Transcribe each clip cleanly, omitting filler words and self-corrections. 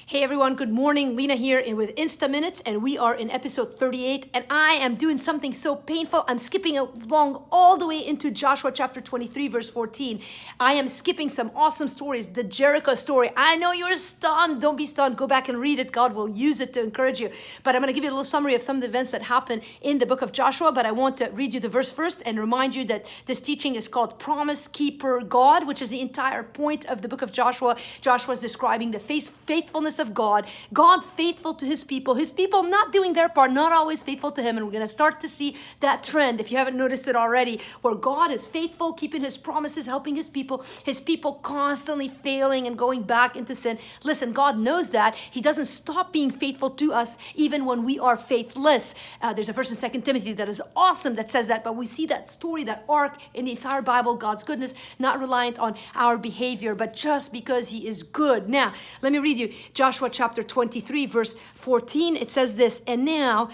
Hey everyone, good morning. Lena here and with Insta Minutes, and we are in episode 38, and I am doing something so painful. I'm skipping along all the way into Joshua chapter 23, verse 14. I am skipping some awesome stories, the Jericho story. I know you're stunned. Don't be stunned. Go back and read it. God will use it to encourage you. But I'm going to give you a little summary of some of the events that happen in the book of Joshua, but I want to read you the verse first and remind you that this teaching is called Promise Keeper God, which is the entire point of the book of Joshua. Joshua is describing the faithfulness of God faithful to his people not doing their part, not always faithful to him. And we're going to start to see that trend, if you haven't noticed it already, where God is faithful, keeping his promises, helping his people constantly failing and going back into sin. Listen, God knows that. He doesn't stop being faithful to us even when we are faithless. There's a verse in 2 Timothy that is awesome that says that, but we see that story, that arc in the entire Bible, God's goodness, not reliant on our behavior, but just because he is good. Now, let me read you Joshua chapter 23, verse 14. It says this, now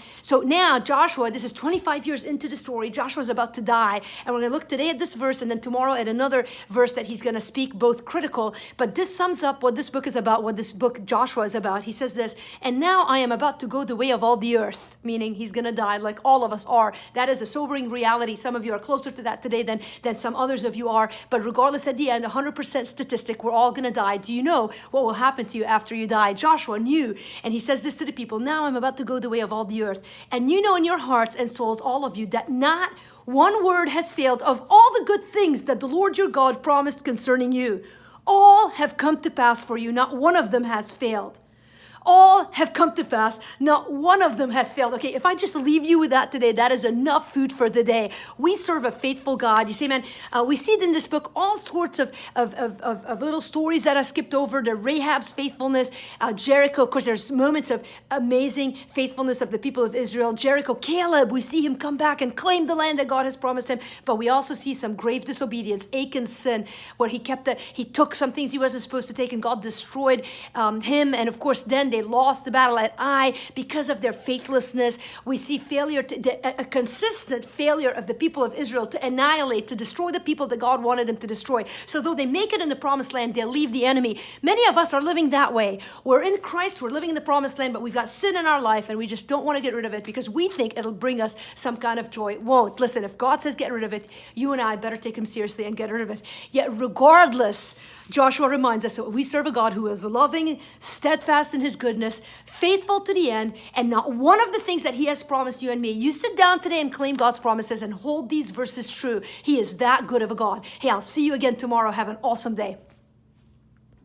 Joshua, this is 25 years into the story. Joshua's about to die. And we're going to look today at this verse and then tomorrow at another verse that he's going to speak, both critical. But this sums up what this book is about, what this book Joshua is about. He says this, and now I am about to go the way of all the earth, meaning he's going to die like all of us are. That is a sobering reality. Some of you are closer to that today than some others of you are. But regardless, at the end, 100% statistic, we're all going to die. Do you know what will happen to you after you die? Joshua knew, and he says this to the people, now I'm about to go the way of all the earth. And you know in your hearts and souls, all of you, that not one word has failed of all the good things that the Lord your God promised concerning you. All have come to pass for you. Not one of them has failed. All have come to pass. Not one of them has failed. Okay, if I just leave you with that today, that is enough food for the day. We serve a faithful God. You say, man, we see it in this book, all sorts of little stories that I skipped over. The Rahab's faithfulness, Jericho. Of course, there's moments of amazing faithfulness of the people of Israel. Jericho, Caleb, we see him come back and claim the land that God has promised him. But we also see some grave disobedience, Achan's sin, where he took some things he wasn't supposed to take, and God destroyed him. And of course, then they lost the battle at Ai because of their faithlessness. We see failure, a consistent failure of the people of Israel to annihilate, to destroy the people that God wanted them to destroy. So though they make it in the promised land, they'll leave the enemy. Many of us are living that way. We're in Christ, we're living in the promised land, but we've got sin in our life and we just don't want to get rid of it because we think it'll bring us some kind of joy. It won't. Listen, if God says get rid of it, you and I better take him seriously and get rid of it. Yet regardless, Joshua reminds us that we serve a God who is loving, steadfast in his goodness, faithful to the end, and not one of the things that he has promised you and me. You sit down today and claim God's promises and hold these verses true. He is that good of a God. Hey, I'll see you again tomorrow. Have an awesome day.